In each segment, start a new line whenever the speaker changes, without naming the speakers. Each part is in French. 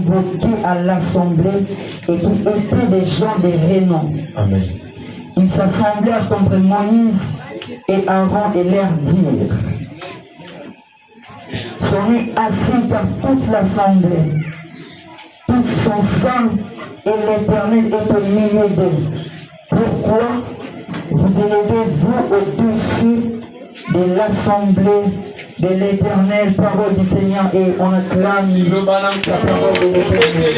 convoqués à l'assemblée et qui étaient des gens de renom.
Amen.
Ils s'assemblèrent contre Moïse et Aaron et leur dirent: soyez assis car toute l'assemblée, tous sont saints et l'Éternel est au milieu d'eux. Pourquoi vous élevez-vous au-dessus de l'assemblée de l'Éternel? Parole du Seigneur, et on acclame la parole de l'Éternel.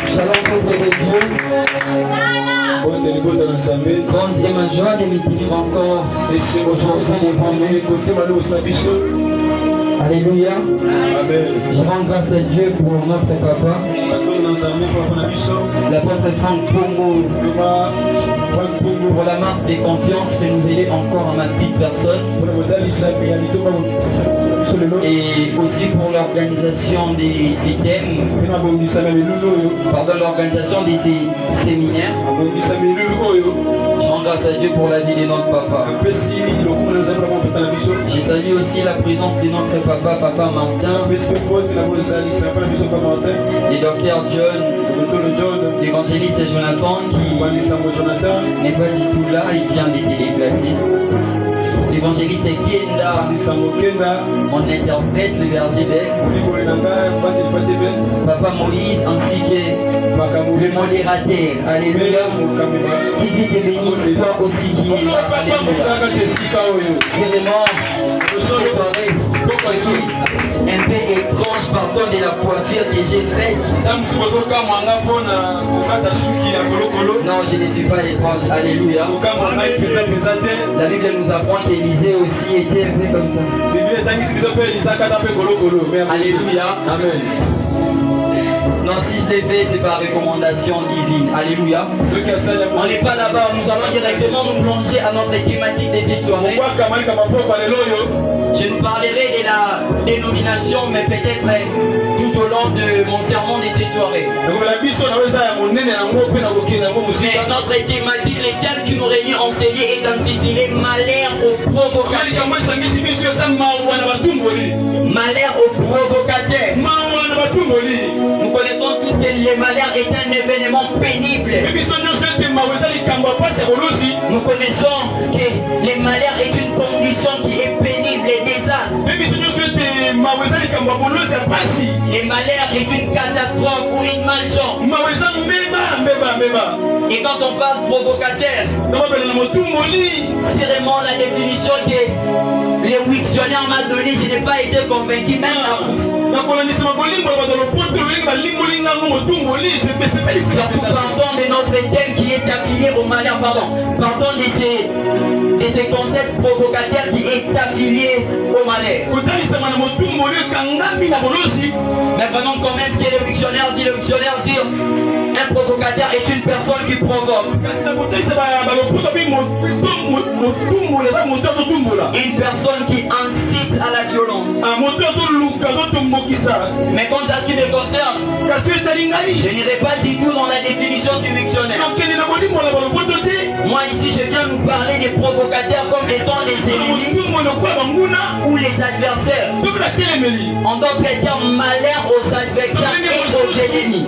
Shalom, peuple de Dieu. Grande est ma joie de me tenir encore aujourd'hui devant nous. Alléluia.
Amen.
Je rends grâce à Dieu pour notre papa, l'apôtre Franck Pongo, pour la marque de confiance renouvelée encore à ma petite personne, et aussi pour l'organisation des systèmes, pardon, l'organisation des séminaires. Je rends grâce à Dieu pour la vie de notre papa. Je salue aussi la présence de notre papa Martin, le docteur John, l'évangéliste Jonathan qui n'est pas du tout là, il vient de se déplacer. L'évangéliste Kenda, on interprète le verset vert. Papa Moïse ainsi que le modérateur. Alléluia. Qui dit de bénir, toi aussi qui est là. Alléluia. Un peu étrange, pardon, de la coiffure que j'ai faite. Non, je ne suis pas étrange. Alléluia. La Bible nous apprend qu'Élisée aussi était un peu comme ça. Alléluia. Amen. Non, si je l'ai fait, c'est par recommandation divine. Alléluia. On n'est pas là-bas, nous allons directement nous plonger à notre thématique de cette soirée. Je nous parlerai de la dénomination, mais peut-être tout au long de mon sermon de cette soirée. Mais notre thématique, le thème qui nous réunit en série est intitulé Malheur aux provocateurs. Malheur aux provocateurs. Nous connaissons tous que le malheur est un événement pénible. Nous connaissons que le malheur est une condition qui est pénible et désastre. Le malheur est une catastrophe ou une malchance. Et quand on parle provocateur, c'est vraiment la définition que le dictionnaire m'a donné. Je n'ai pas été convaincu même à vous. Surtout pardon de notre thème qui est affilié au malheur, pardon de ces concepts provocateurs qui est affilié au malheur. Mais prenons quand même ce que le dictionnaire dit. Le dictionnaire dit un provocateur est une personne qui provoque. Une personne qui incite à la violence. Mais quant à ce qui me concerne, je n'irai pas du tout dans la définition du dictionnaire. Moi ici je viens nous parler des provocateurs comme étant les ennemis ou les adversaires. En d'autres termes, malheur aux adversaires et aux ennemis.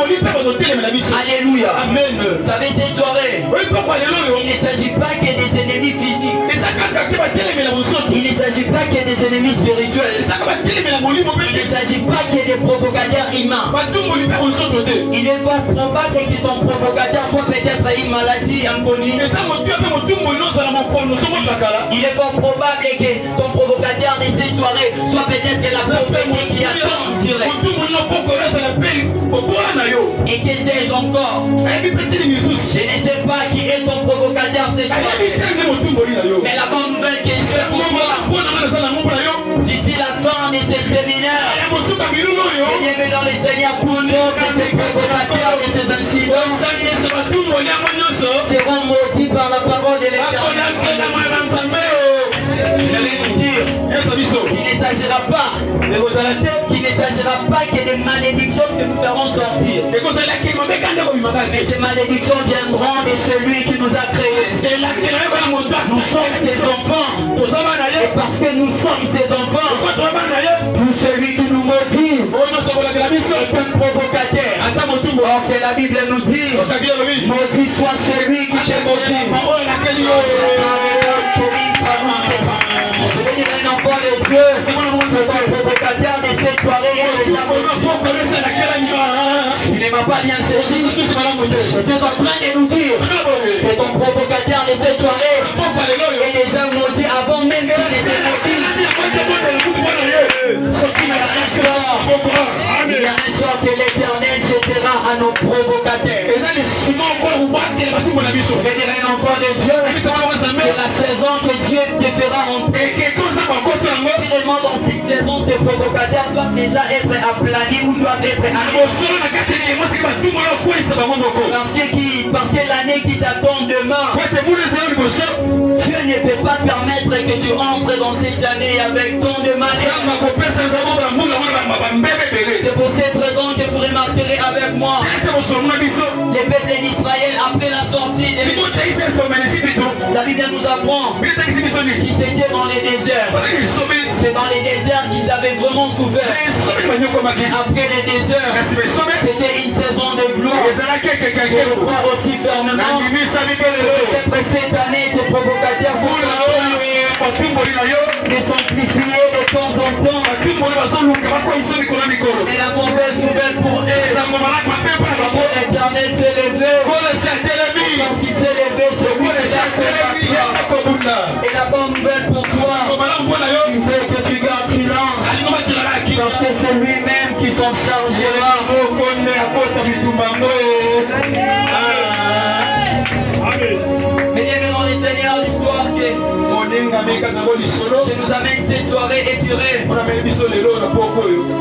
Alléluia. Amen. Vous savez cette soirée, il ne s'agit pas que des ennemis physiques. Il ne s'agit pas que des ennemis spirituels. Il ne s'agit pas que des provocateurs humains. Il est fort probable que ton provocateur soit peut-être une maladie inconnue. Il est fort probable que ton provocateur de cette soirée soit peut-être la pauvreté qui attend en direct. Et que sais-je encore? Je ne sais pas qui est ton provocateur cette soirée. Mais la bonne nouvelle que je fais pour toi, d'ici la fin de ces séminaires, venez dans les Seigneurs pour nous que ces provocateurs et ces incidents seront maudits par la parole de l'Éternel. Je vais vous dire, il ne s'agira pas que des malédictions que nous ferons sortir. Mais ces malédictions viendront de celui qui nous a créés. Nous sommes ses enfants. Et parce que nous sommes ses enfants, tout celui qui nous maudit est un provocateur. Or que la Bible nous dit, maudit soit celui qui te maudit. Je vais dire un enfant de Dieu, c'est un provocateur de cette soirée. Il ne m'a pas bien saisi. J'étais en train de nous dire que ton provocateur de cette soirée est déjà maudit avant même qu'il n'était maudit. Il y a un sort que l'Éternel jettera à nos provocateurs. Je vais dire un enfant de Dieu, que la saison que Dieu te fera entrer, finalement dans cette saison, tes provocateurs doivent déjà être aplanis ou doivent être annulés. Parce que l'année qui t'attend demain, Dieu ne peut pas permettre que tu entres dans cette année avec tant de malheur. C'est pour cette raison que vous remarquerez avec moi les peuples d'Israël après la sortie de la Bible nous apprend qu'ils étaient dans les déserts. C'est dans les déserts qu'ils avaient vraiment souffert. Mais après les déserts, c'était une saison de gloire. Je le crois aussi fermement. Peut-être cette année, tes provocateurs sont s'amplifier de temps en temps. Mais la mauvaise nouvelle pour eux, l'Éternel s'est levé. Parce qu'il s'est levé, c'est lui déjà et la bonne nouvelle pour toi, il veut que tu gardes silence. Parce que c'est lui-même qui s'en chargera. Mais bien dans les Seigneurs, l'histoire que je nous amène cette soirée étirée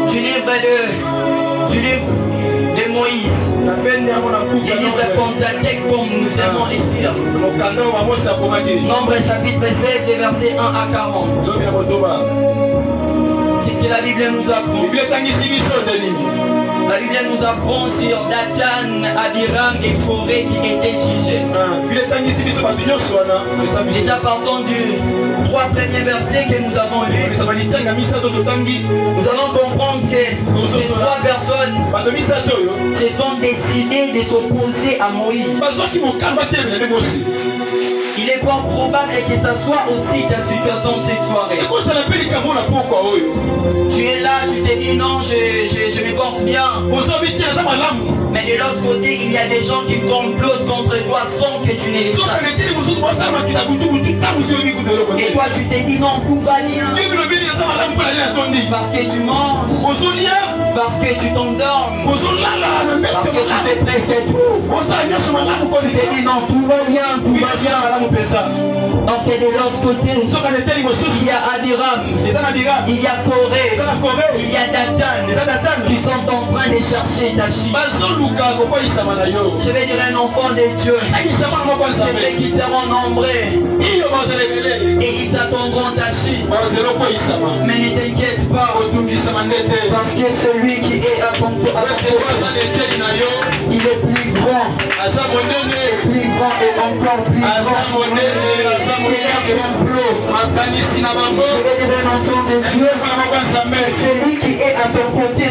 du livre de Moïse. Les livres Pentateuque comme nous aimons les dire. Nombre chapitre 16, les versets 1 à 40. Qu'est-ce que la Bible nous apprend? La Bible nous apprend sur Dathan, Abiram et Corée qui étaient jugés. Déjà partons du 3 premiers versets que nous avons lus. Nous allons comprendre que ces trois personnes se sont décidées de s'opposer à Moïse. Il est fort probable que ça soit aussi ta situation cette soirée. Tu es là, tu te dis non, je me porte bien. Mais de l'autre côté, il y a des gens qui complotent contre toi sans que tu ne les saches. Et toi, tu te dis non, tout va bien. Parce que tu manges. Parce que tu t'endormes. Parce que tu fais presque tout. Tu te dis non, tout va bien, tout va bien. Donc de l'autre côté, il y a Abiram, il y a Corée, il y a Dathan qui sont en train de chercher Tachi. Je vais dire un enfant de Dieu, c'est vrai qu'ils seront nombreux et ils attendront Tachi. Mais ne t'inquiète pas, parce que celui qui est à ton côté, il est plus grand, plus grand et encore plus grand. Je vais dire un enfant de Dieu, celui qui est à ton côté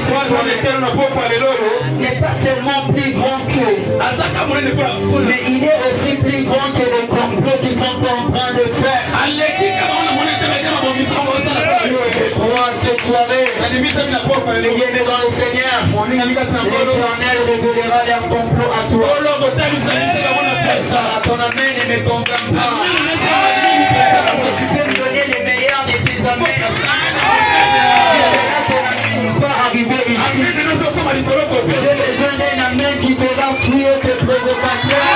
n'est pas seulement plus grand qu'eux, mais il est aussi plus grand que les complots qu'ils sont en train de faire. Je crois cette soirée, bien dans le Seigneur, l'Éternel révélera leur complot à toi. Ça, ton amen ne me convainc pas. Parce que tu peux me donner les meilleurs de tes amens. Tu ne peux pas arriver ici. J'ai besoin d'un amen qui fera fuir tes provocateurs.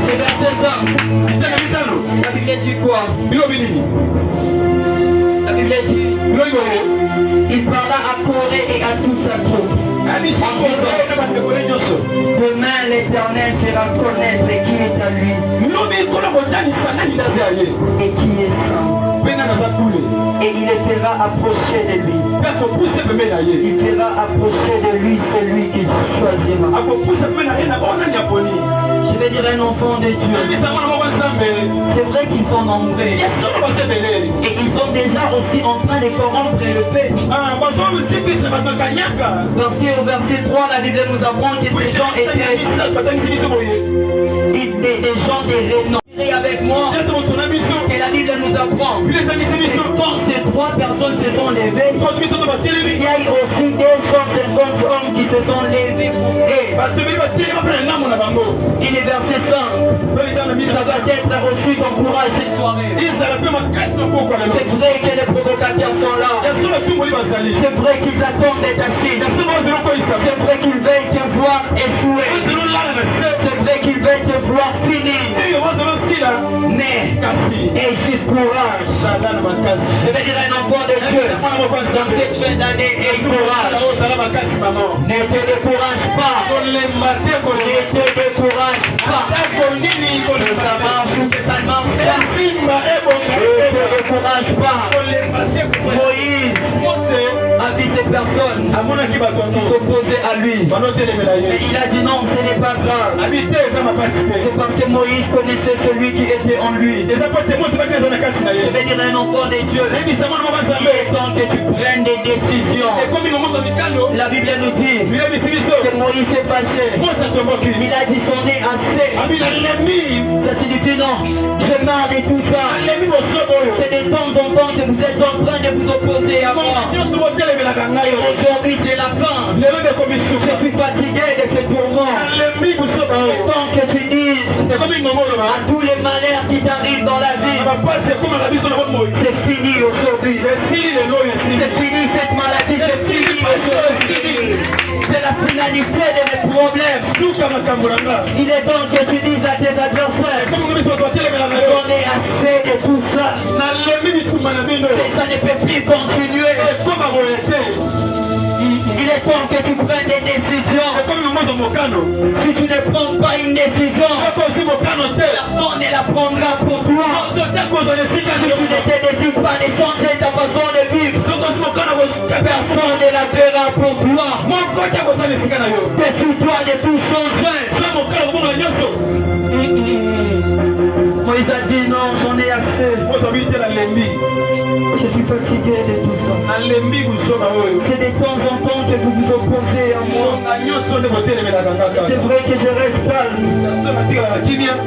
C'est verset 1. La Bible dit quoi? La Bible dit, il parla à Corée et à toute sa troupe. Demain l'Éternel fera connaître qui est à lui et qui est saint. Et il les fera approcher de lui. Il fera approcher de lui celui qu'il choisira. Je vais dire un enfant de Dieu. C'est vrai qu'ils sont nombreux. Et ils sont déjà aussi en train de corrompre le peuple. Parce qu'au verset 3, la Bible nous apprend que ces gens étaient des gens de renom. Avec moi, et la Bible nous apprend que quand ces 3 personnes se sont levées, il y a eu aussi 250 hommes qui se sont levés pour eux. Il est verset 5. Ça doit être aussi ton courage cette soirée. C'est vrai que les provocateurs sont là. C'est vrai qu'ils attendent d'être achetés. C'est vrai qu'ils veulent te voir échouer. C'est vrai qu'ils veulent te voir finir. Mais, aie juste courage. Je vais dire un enfant de Dieu, dans cette fin d'année, aie courage. Ne te décourage pas. Ne te décourage pas. Ça marche ou ça ne marche pas. Ne te décourage pas. Moïse a vu ces personnes qui s'opposaient à lui. Et il a dit non, ce n'est pas grave. C'est parce que Moïse connaissait celui qui était en lui. Je vais dire à un enfant de Dieu, il est temps que tu prennes des décisions. La Bible nous dit que Moïse s'est fâché. Il a dit son nez assez. Ça signifie non, je marre de tout ça. C'est de temps en temps que vous êtes en train de vous opposer à moi. Aujourd'hui c'est la fin. Je suis fatigué de ce tourment. Il est temps que tu dises à tous les malheurs qui t'arrivent dans la vie, c'est fini aujourd'hui. C'est fini cette maladie, c'est fini aujourd'hui. C'est la finalité de mes problèmes. Il est temps que tu dises à tes adversaires, j'en ai assez de tout ça. Ça ne peut plus continuer. Il est temps que tu prennes des décisions. Si tu ne prends pas une décision, personne ne la prendra pour toi. Si tu ne te décides pas de changer ta façon de vivre, personne ne la fera pour toi. Décide-toi de tout changer. Moïse a dit non, j'en ai assez. Je suis fatigué de tout ça. C'est de temps en temps que vous vous opposez à moi. C'est vrai que je reste calme.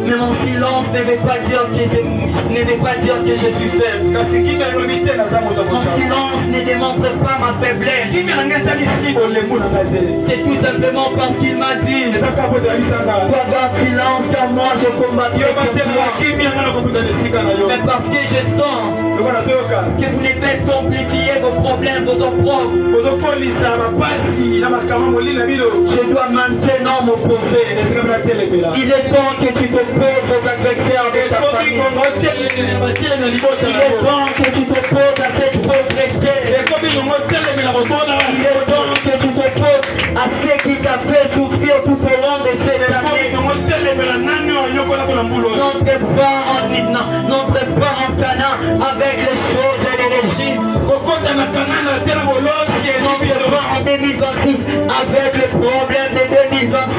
Mais mon silence ne veut pas dire que je suis faible. Mon silence ne démontre pas ma faiblesse. C'est tout simplement parce qu'il m'a dit, toi garde silence car moi je combattrai pour toi. Mais parce que je sens que vous ne faites compliquer vos problèmes, vos opprobles, je dois maintenant m'opposer. Il est temps que tu t'opposes aux adversaires de ta famille. Il est temps que tu t'opposes à cette pauvreté. Il est temps que tu t'opposes à ce qui t'a fait souffrir tout au long de cette année. N'entre pas en Canaan avec les choses de l'Égypte. N'entre pas en 2026 avec les problèmes de 2025.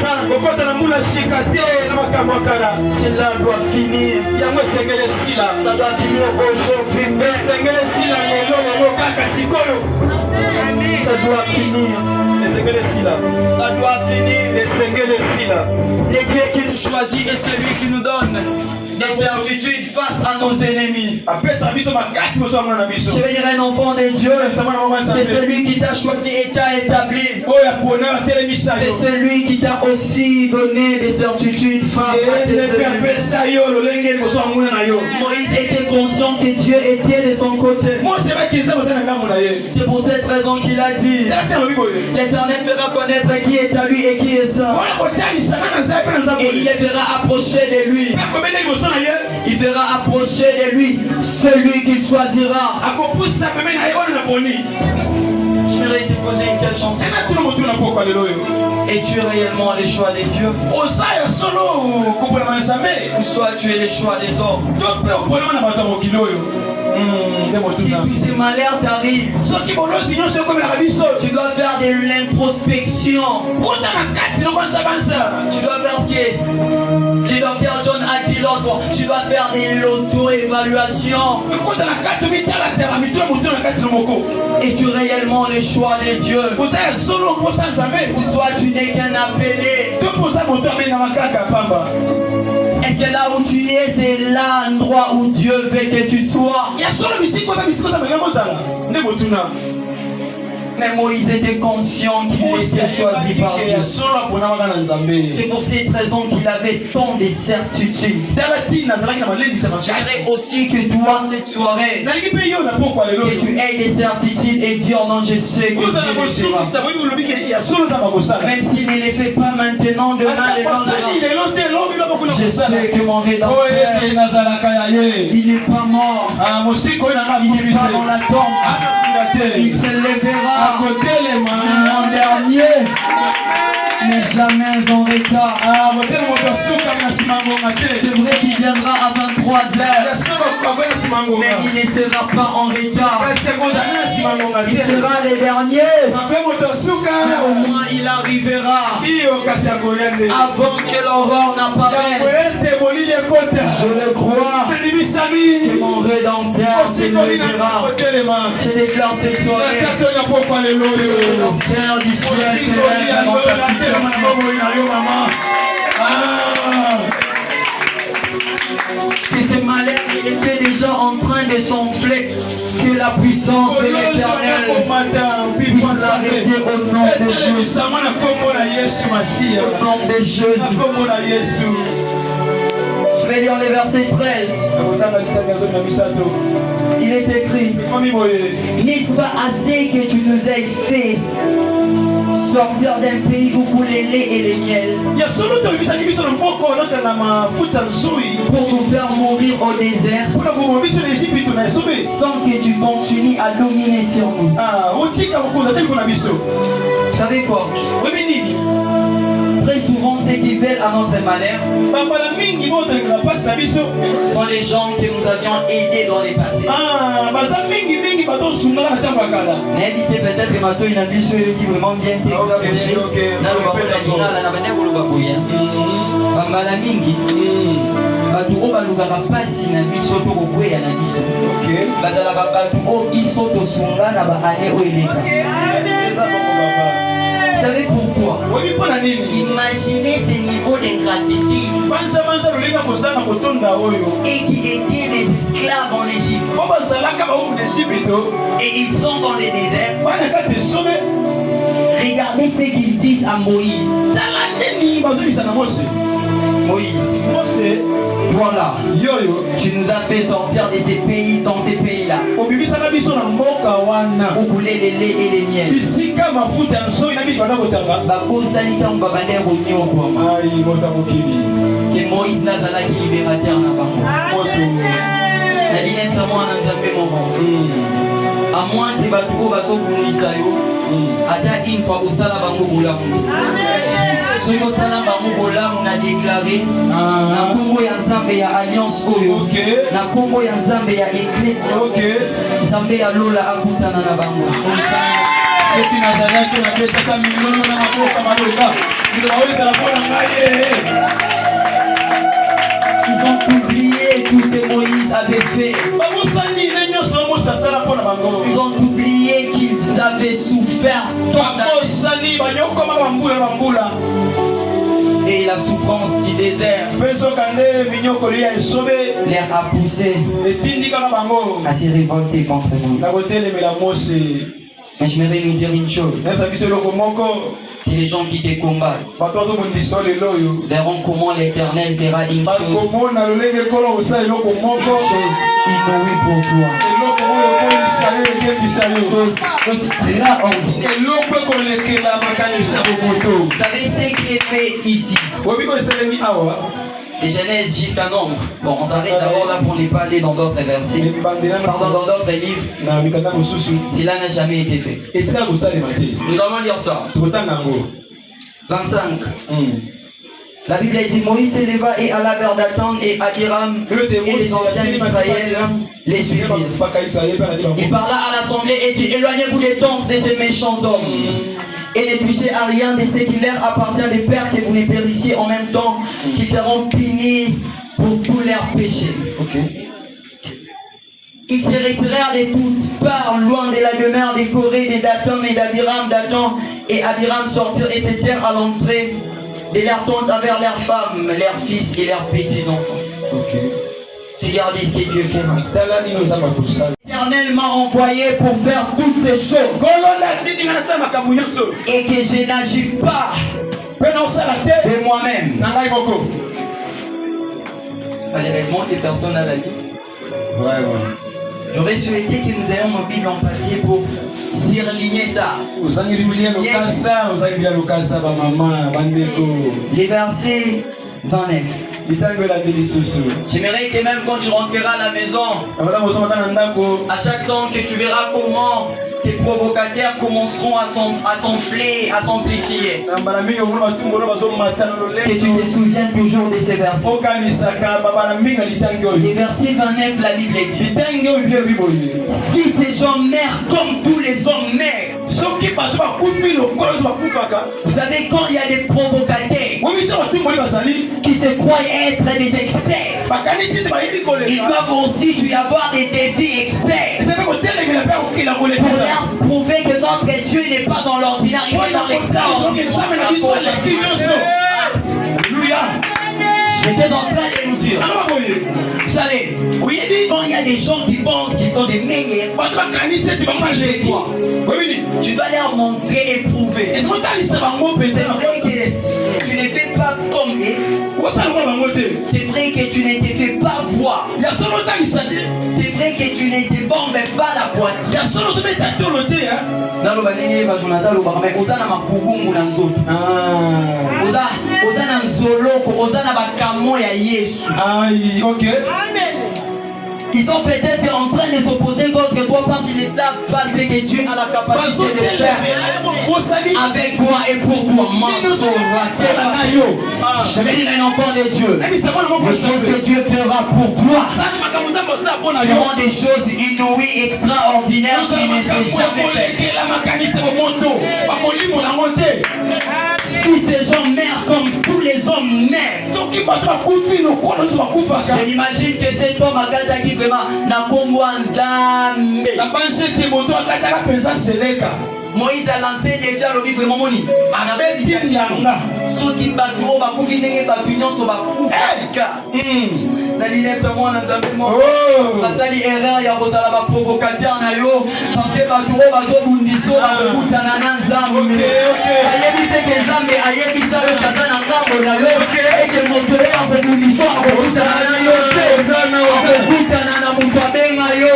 Cela doit finir. Ça doit finir aujourd'hui. Ça doit finir. Ça doit finir. Le Dieu qui nous choisit est celui qui nous donne des certitudes face à nos ennemis. Je vais dire un enfant de Dieu, c'est celui qui t'a choisi et t'a établi. C'est celui qui t'a aussi donné des certitudes face à tes ennemis. Moïse était conscient que Dieu était de son côté. C'est pour cette raison qu'il a dit, l'Éternel fera connaître qui est à lui et qui est ça. Et il les fera approcher de lui. Il fera approcher de lui celui qu'il choisira. Je vais te poser une question. Es-tu réellement le choix de Dieu? Ou soit tu es le choix des hommes?
Si tous ces malheurs t'arrivent, tu dois faire de l'introspection. Tu dois faire ce que le docteur John a dit l'autre fois. Tu dois faire de l'auto-évaluation. Es-tu réellement le choix de Dieu? Ou soit tu n'es qu'un appelé? Est-ce que là où tu es, c'est l'endroit où Dieu veut que tu sois? Mais Moïse était conscient qu'il était choisi par Dieu. C'est pour cette raison qu'il avait tant de certitudes. J'aimerais aussi que toi, cette soirée, que tu aies des certitudes et dire non, je sais que Dieu le fera. Même s'il ne le fait pas maintenant, demain, je sais que mon Rédempteur, il n'est pas mort. Il n'est pas dans la tombe. Il se lèvera. L'an dernier, mais jamais en retard. C'est vrai qu'il viendra à 23h, mais il ne sera pas en retard. Il sera le dernier, mais au moins il arrivera avant que l'aurore n'apparaisse. Je le crois que mon Rédempteur se lèvera. Je déclare cette soirée, le Rédempteur du ciel se lève dans ta situation. Que ce malheur était déjà en train de s'enfler, que la puissance de l'Éternel puisse l'arrêter au nom de Jésus. Au nom de Jésus. Je vais lire le verset 13. Il est écrit: n'est-ce pas assez que tu nous aies fait sortir d'un pays où coule le lait et le miel, pour nous faire mourir au désert, sans que tu continues à dominer sur nous? Vous savez quoi? Très souvent, ceux qui veulent à notre malheur sont les gens que nous avions aidés dans les passés. N'invitez peut-être que Mato il a vu ceux qui vraiment bien t'exagérer. Bambala mingi bato oyo balukaka mpasi na biso to kokweya na biso bazalaka bato oyo biso tosunga na baane oyo eleka. Vous savez pourquoi? Imaginez ce niveau d'ingratitude et qui étaient des esclaves en Égypte. Et ils sont dans le désert. Regardez ce qu'ils disent à Moïse. Moïse, voilà, tu nous as fait sortir de ces pays, dans ces pays-là, où coulait les lait et les miel. Et Moïse nazalaki libérateur na bango. À moins que bato bazobundisa yo, ata une fois osala bango bolamu. Soki osala bango bolamu na déclaré na kombo ya Nzambe ya alliance oyo, na kombo ya Nzambe ya église, Nzambe ya lola akutana na bango. Soki nazalaki na petaka milolo na maboka maloba, ils ont oublié tout ce que Moïse avait fait. Ils ont oublié qu'ils avaient souffert. Et la souffrance du désert les a poussés à se révolter contre nous. Mais je voudrais nous dire une chose. Et les gens qui te combattent verront comment l'Éternel fera une chose inouïe pour toi. Chose extraordinaire. Vous savez ce qui est fait ici? De Genèse jusqu'à Nombre. Bon, on s'arrête d'abord là pour ne pas aller dans d'autres versets. Pardon, dans d'autres livres. Cela n'a jamais été fait. Nous allons lire ça. 25. La Bible dit Moïse s'éleva et alla vers Dathan et Abiram et les anciens d'Israël les suivirent. Il parla à l'assemblée et dit éloignez-vous des tentes de ces méchants hommes et ne touchez à rien de ce qui leur appartient des pères, que vous ne périssiez en même temps, qui seront punis pour tous leurs péchés. Ils se retirèrent de toutes parts, loin de la demeure des Corée, de Dathan et d'Abiram. Dathan et Abiram sortirent et se tinrent à l'entrée de leurs tentes avec leurs femmes, leurs fils et leurs petits-enfants. Regardez ce que Dieu fera. L'Éternel m'a envoyé pour faire toutes ces choses. Et que je n'agis pas de moi-même. Malheureusement, les personnes à la vie. J'aurais souhaité que nous ayons nos Bibles en papier pour surligner ça. Les versets 29. J'aimerais que même quand tu rentreras à la maison, à chaque temps que tu verras comment tes provocateurs commenceront à s'enfler, à s'amplifier, que tu te souviennes toujours de ces versets. Les versets 29, la Bible dit si ces gens meurent comme tous les hommes meurent. Vous savez, quand il y a des provocateurs qui se croient être des experts, ils doivent aussi y avoir des défis experts pour leur prouver que notre Dieu n'est pas dans l'ordinaire, il est dans l'extraordinaire. J'étais en train de nous dire, vous savez, quand il y a des gens qui pensent qu'ils sont des meilleurs, tu dois leur montrer et prouver. C'est vrai que tu ne fais pas comme eux. C'est vrai que tu ne te fais pas voir. C'est vrai que tu ne te bombes pas la boîte. Ils sont peut-être en train de s'opposer contre toi parce qu'ils ne savent pas ce que Dieu a la capacité de faire avec toi et pour toi. Je vais dire un enfant de Dieu. Les choses que Dieu fera pour toi seront des choses inouïes, extraordinaires qui ne sont jamais faites. Si ces gens meurent comme tous les hommes meurent, je m'imagine que cet homme a gardé vraiment na Congo Nzambe. Moïse a lancé déjà le livre Momoni. Ceux qui battent, ils vont battre, sont na linesa mwana Nzambe mo basali erreur ya kozala ba provocateur na yo parce que bato bazobundiso bakutana na Nzambe ayebi te ke Nzambe ayebisa yo kaza na ngambo na yo eke moto ya kobundiso akokutana na yo te akokutana na moto abenga yo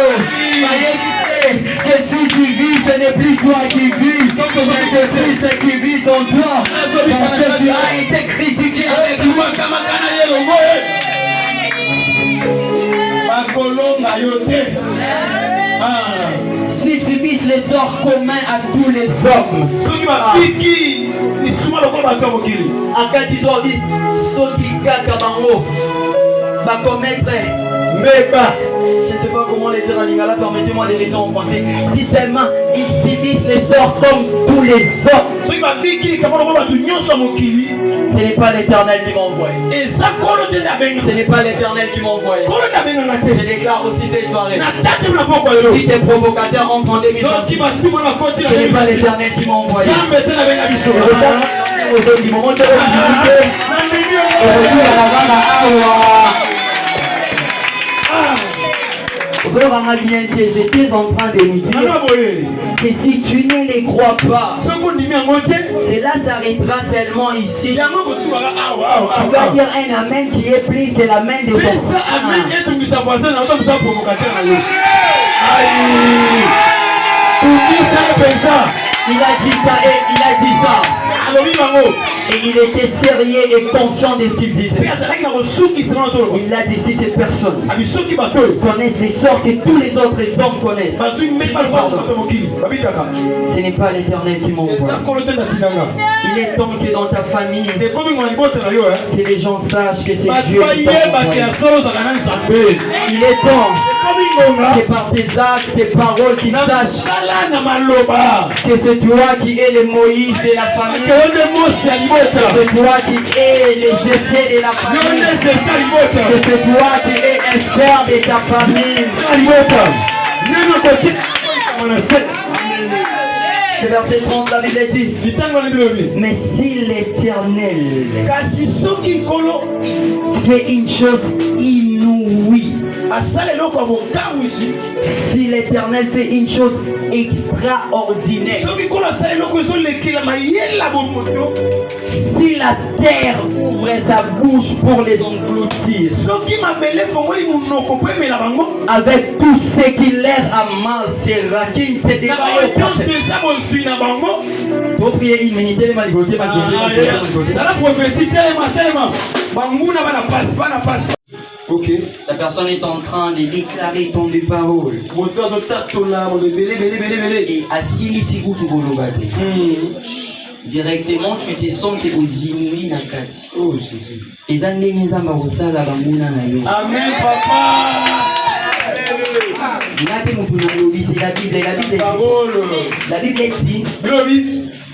ayebi que si tu vis, ce n'est plus toi qui vis, c'est Christ qui vit en toi, parce que tu as été crucifié avec lui. Si tu vis les sorts communs à tous les hommes, je ne sais pas comment les dire en lingala, permettez-moi de les dire en français. Si seulement ils divisent les sorts comme tous les autres, ce n'est pas l'Éternel qui m'a envoyé. Ce n'est pas l'Éternel qui m'a envoyé. Je déclare aussi cette soirée. Si tes provocateurs ont demandé mes sorties, ce n'est pas l'Éternel qui m'a envoyé. J'étais en train de nous dire que si tu ne les crois pas, cela s'arrêtera seulement ici. Tu vas dire un amen qui est plus que l'amen de ton il a dit ça et il a dit ça. Et il était sérieux et conscient de ce qu'il disait. Il a dit si cette personne connaît les sorts que tous les autres hommes connaissent, ce n'est pas l'Éternel qui m'envoie. Il est temps que dans ta famille, que les gens sachent que c'est Dieu qui t'accompagne. Il est temps que par tes actes, tes paroles, qu'ils sachent que c'est toi qui es le Moïse de la famille, que c'est toi qui es le Jéphthé de la famille, que c'est toi qui es un frère de ta famille. Le verset 30, la Bible dit, mais si l'Éternel fait une chose inouïe, si l'Éternel fait une chose extraordinaire, si la terre ouvre sa bouche pour les engloutir, avec tout ce qui leur amassera, qui ne se débarrassera. Pour prier une minute, ok. La personne est en train de déclarer ton des paroles. Et assis ici où tu vas. Directement, tu te sens que vous inouïs la carte. Oh Jésus. Amen, papa. C'est la Bible. La Bible dit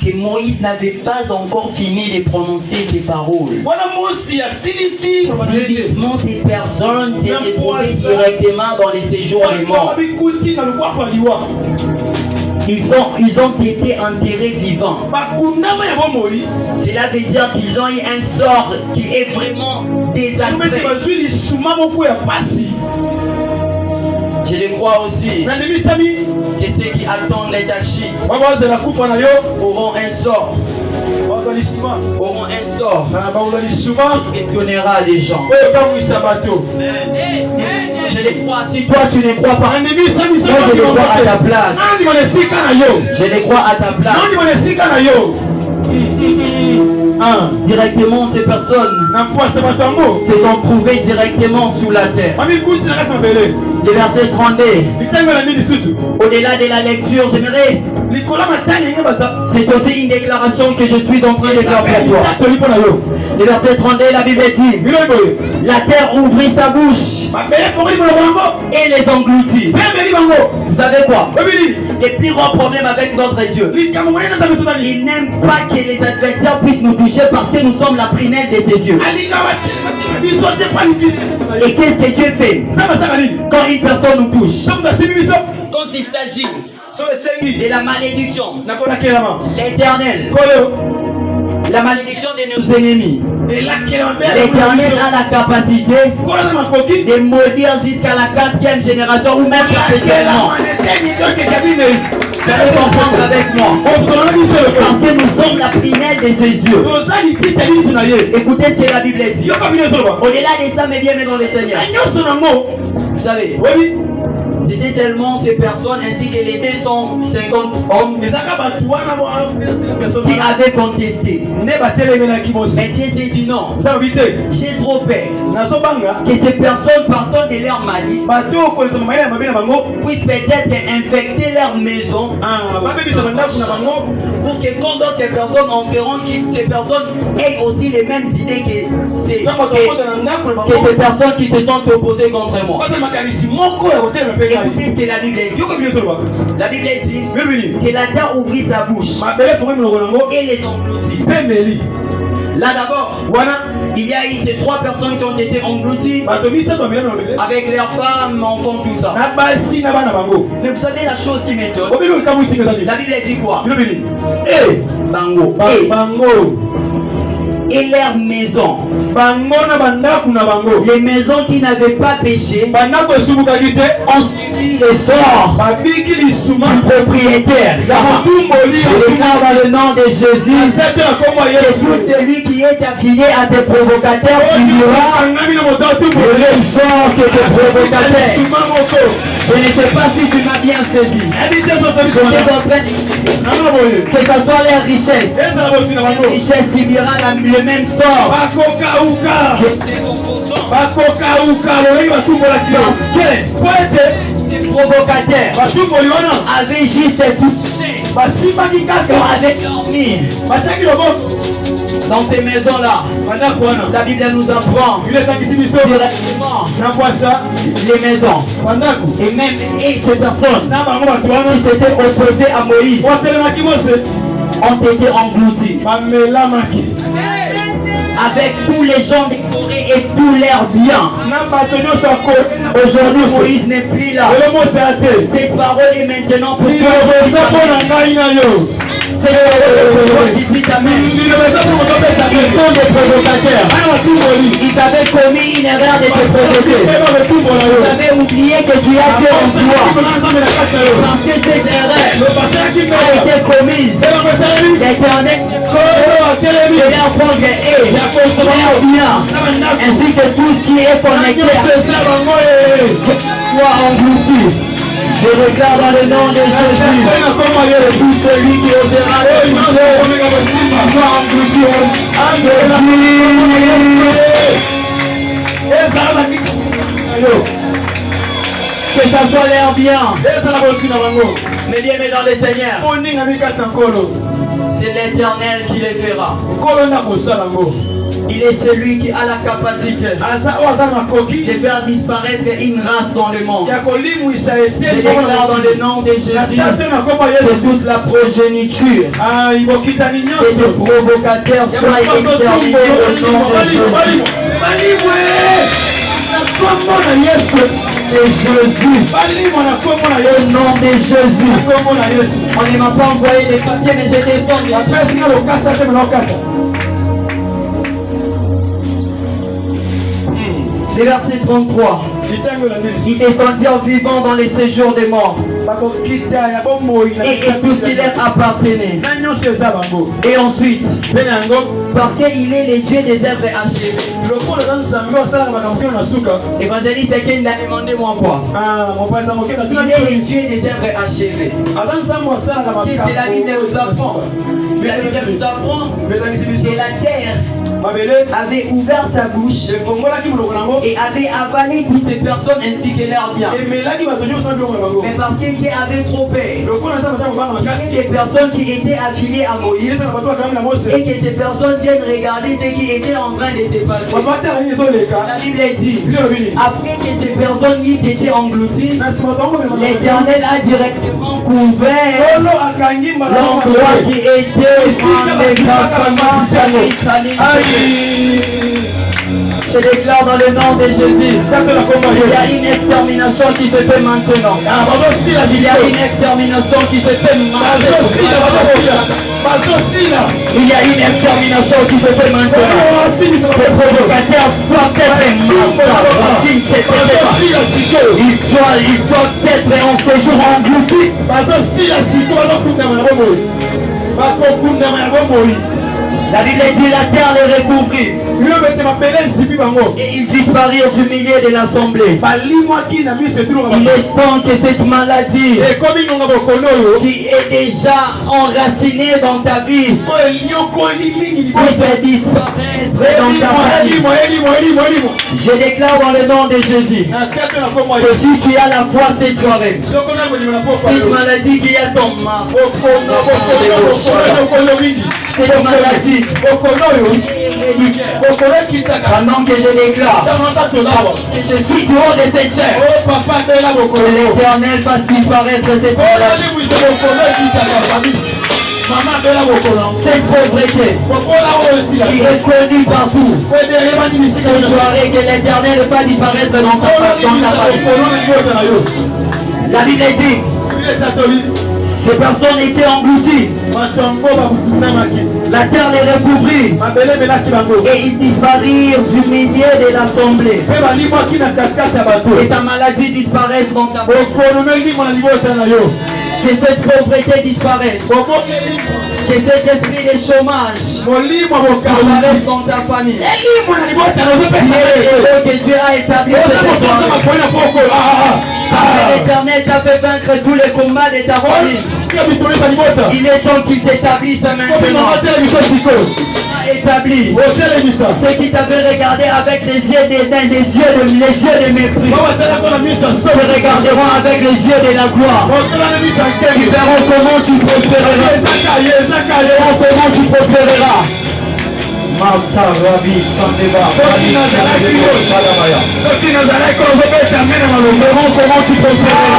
que Moïse n'avait pas encore fini de prononcer ses paroles. Subitement, ces personnes s'étaient trouvées directement dans les séjours des morts. Ils ont été enterrés vivants. Cela veut dire qu'ils ont eu un sort qui est vraiment désastreux. Je le crois aussi que ceux qui attendent les tachis auront un sort. Auront un sort qui étonnera les gens. Je le crois. Si toi tu ne crois pas, moi je le crois à ta place. Je le crois à ta place. Directement, ces personnes se sont trouvées directement sous la terre. Le verset 32. Au-delà de la lecture, j'aimerais. C'est aussi une déclaration que je suis en train de faire pour toi. Le verset 32, la Bible dit, la terre ouvrit sa bouche et les engloutit. Vous savez quoi? Le plus grand problème avec notre Dieu, il n'aime pas que les adversaires puissent nous toucher parce que nous sommes la prunelle de ses yeux. Et qu'est-ce que Dieu fait quand une personne nous touche? Quand il s'agit de la malédiction, l'Éternel, la malédiction de nos ennemis, l'Éternel a la capacité de maudire jusqu'à la 4e génération ou même professionnellement. Vous allez comprendre avec moi. Parce que nous sommes la prunelle de ses yeux. Écoutez ce que la Bible dit. Au-delà de ça, mes bien-aimés dans le Seigneur, vous savez, c'était seulement ces personnes ainsi que les 250 hommes qui avaient contesté. Mais Dieu s'est dit non. J'ai trop peur que ces personnes partant de leur malice puissent peut-être infecter leur maison pour que quand d'autres personnes entreront, que ces personnes aient aussi les mêmes idées que ces personnes qui se sont opposées contre moi. Écoutez ce que la Bible dit. La Bible dit que la terre ouvrit sa bouche et les engloutit. Là d'abord, il y a eu ces 3 personnes qui ont été englouties avec leurs femmes, enfants, tout ça. Mais vous savez la chose qui m'étonne, la Bible dit quoi? Et leurs maisons, les maisons qui n'avaient pas péché, ont subi le sort du propriétaire. Je déclare dans le nom de Jésus que tout celui qui est affilié à des provocateurs subira le même sort que des provocateurs. Je ne sais pas si tu m'as bien saisi. Je t'ai en train de que ce soit les richesses. Les richesses subira le même sort. Parce que ces provocateurs avaient juste touché. Avaient dormi. Dans ces maisons-là, la Bible nous apprend directement les maisons. Et même ces personnes qui s'étaient opposées à Moïse ont été engloutis avec tous les gens décorés et tous leurs biens. Aujourd'hui, Moïse n'est plus là. Cette parole est maintenant pour toi. C'est le qui dit amen. Ils sont des provocateurs. Ils avaient commis une erreur de te provoquer. Ils avaient oublié que tu as Dieu en toi. Parce que cette erreur a été commise. L'Éternel de leur prendre et leur bien, ainsi que tout ce qui est connecté soit englouti. Je regarde dans le nom de Jésus. Tout celui qui osera le soit englouti que ça soit l'air bien. Mais bien, mais dans le Seigneur, c'est l'Éternel qui les fera. Il est celui qui a la capacité de faire disparaître une race dans le monde. Je déclare dans le nom de Jésus que toute la progéniture et ce provocateur soit exterminé au nom de Jésus. Et Jésus, au nom de Jésus, on ne m'a pas envoyé des papiers, mais j'ai des ordres. Le verset 33. Il descendit en vivant dans les séjours des morts. Et tout ce qui leur appartenait. Et ensuite, parce qu'il est le Dieu des œuvres achevées. Évangéliste Ken l'a demandé moi quoi? Il est le Dieu des œuvres achevées. Qu'est-ce que la Bible nous apprend? La Bible nous apprend que la terre avait ouvert sa bouche et avait avalé toutes ces personnes ainsi que leurs biens. Mais parce que Dieu avait trop peur, il y a des personnes qui étaient affiliées à Moïse et que ces personnes viennent regarder ce qui était en train de se passer. La Bible dit, après que ces personnes étaient englouties, l'Éternel a directement couvert l'endroit qui était je déclare dans le nom de Jésus, il y a une extermination qui se fait maintenant. Il y a une extermination qui se fait maintenant. Il y a une extermination qui se fait maintenant. Les provocateurs doivent être massacrés. Ils doivent être en séjour engloutis. La Bible dit la terre les recouvrit. Et ils disparirent du milieu de l'assemblée. Il est temps que cette maladie qui est déjà enracinée dans ta vie puisse disparaître dans ta famille. Je déclare dans le nom de Jésus que si tu as la foi cette soirée, cette maladie qui est ton masque, cette maladie pendant que je déclare que je suis du haut de cette chair, que l'Éternel fasse disparaître cette maladie, cette pauvreté qui est connue partout. Cette soirée que l'Éternel va disparaître dans ta famille. La Bible dit ces personnes étaient englouties. La terre les recouvrit. Et ils disparirent du milieu de l'assemblée. Et ta maladie disparaisse dans ta vie. Que cette pauvreté disparaisse. Que cet esprit de chômage disparaisse dans ta famille. Que Dieu a établi cette soirée. L'Éternel t'a fait vaincre tous les combats de ta famille. Il est temps qu'il t'établisse maintenant. Établi ceux qui t'avaient regardé avec les yeux des nains, les yeux de mépris, te regarderont avec les yeux de la gloire. Ils verront comment tu prospéreras. Comment tu prospéreras. Masa Rabi Sandeba. Comment tu prospéreras.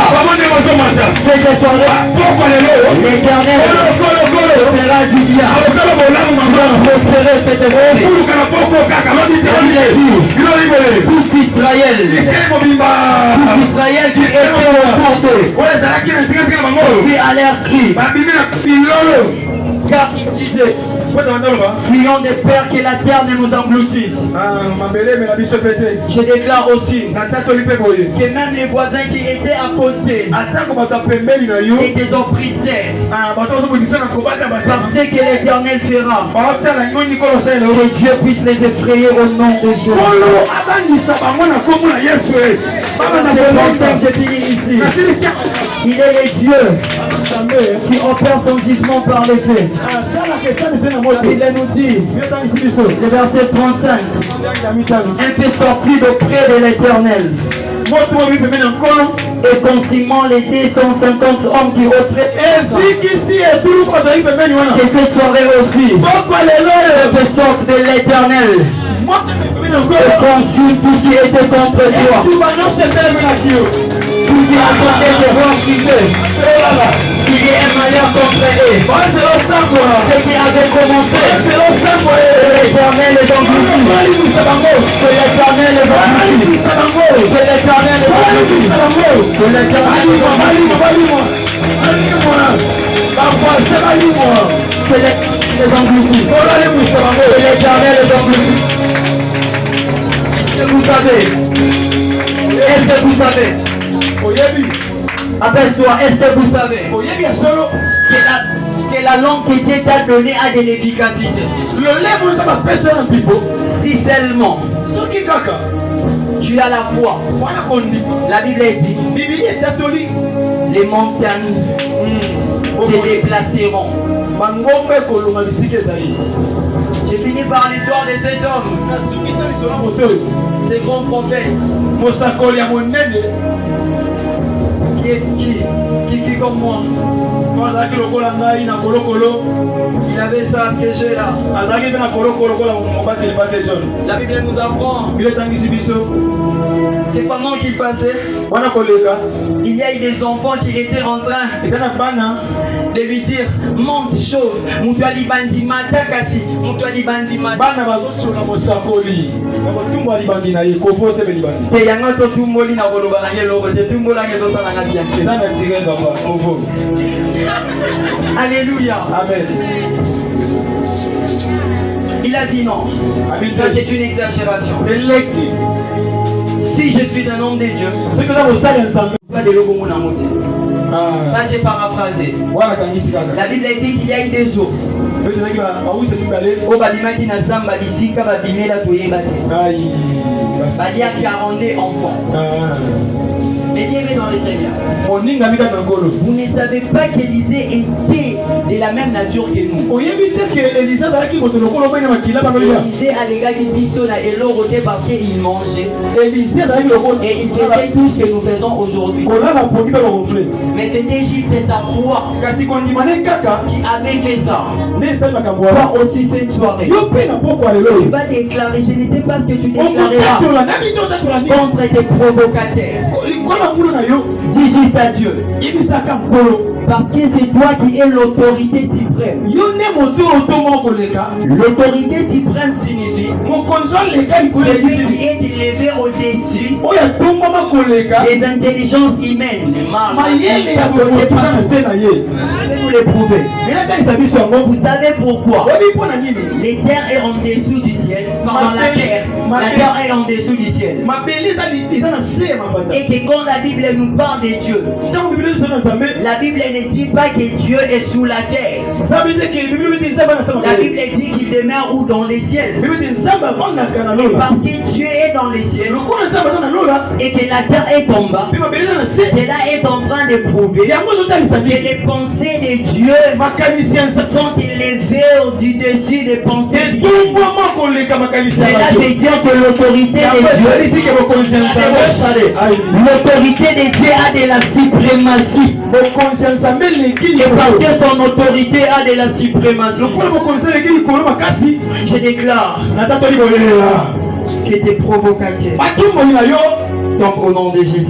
L'Éternel fera du bien. Prospérer cette année. Tout Israël qui était emporté, qui a l'air cri, car il disait, prions des pères que la terre ne nous engloutisse. Je déclare aussi que même les voisins qui étaient à côté et qu'ils ont pris serre, parce que l'Éternel fera, que Dieu puisse les effrayer au nom de Dieu. Je finis ici. Il est le Dieu qui opère son jugement par les faits. Il nous dit, le verset 35, un fait sortir d'auprès de l'Éternel. Et consignement les 250 hommes qui offraient que cette soirée aussi fait sorte de l'Éternel et consume tout ce qui était contre toi, tout ce qui attendait de voir priver. Il y a un malheur contre eux. Ce qui avait commencé, l'Éternel est englouti. Que l'Éternel est englouti. Que l'Éternel est englouti. Que l'Éternel est englouti. Que l'Éternel est englouti. Est-ce que vous savez? Est-ce que vous savez? Aperçois, est-ce que vous savez que la langue que Dieu t'a donnée a de l'efficacité? Si seulement tu as la foi. La Bible dit, les montagnes se déplaceront. J'ai fini par l'histoire de cet homme, ce grand prophète qui fit comme moi. Il avait ça, ce que j'ai là. La Bible nous apprend que pendant qu'il passait, il y a eu des enfants qui étaient en train de lui dire monte chose, Moutouali Bandi Matakasi, Moutouali Bandi Matakasi. Alléluia. Amen. Il a dit non. Ça c'est une exagération. Si je suis un homme de Dieu, pas de logo mon amour. Ça j'ai paraphrasé. La Bible dit qu'il y a eu des ours. Au Balima qui n'a pas ici, quand Babimé l'a touillé, il y a 40 enfants. Mais bien dans le Seigneur. Vous ne savez pas qu'Élisée était de la même nature que nous. Élisée a les gars qui disent et l'autre parce qu'il mangeait. Et il faisait tout ce que nous faisons aujourd'hui. Mais c'était juste sa foi qui avait fait ça. Toi aussi cette soirée. Tu vas déclarer, je ne sais pas ce que tu déclareras contre tes provocateurs. Dis juste à Dieu. Parce que c'est toi qui es l'autorité suprême. L'autorité suprême signifie celui qui est élevé au-dessus des intelligences humaines. Je vais vous le prouver. Vous savez pourquoi? Les terres est en dessous du ciel. Pardon, la terre est en dessous du ciel. Et que quand la Bible nous parle de Dieu, la Bible ne dit pas que Dieu est sous la terre. La Bible dit qu'il demeure où? Dans les cieux. Et parce que Dieu est dans les cieux et que la terre est en bas, cela est en train de prouver que les pensées de Dieu sont élevées au-dessus des pensées de Dieu. Cela veut dire que l'autorité de Dieu, l'autorité de Dieu a de la suprématie. Et parce que son autorité a de la suprématie, je déclare que tes provocateurs, donc au nom de Jésus.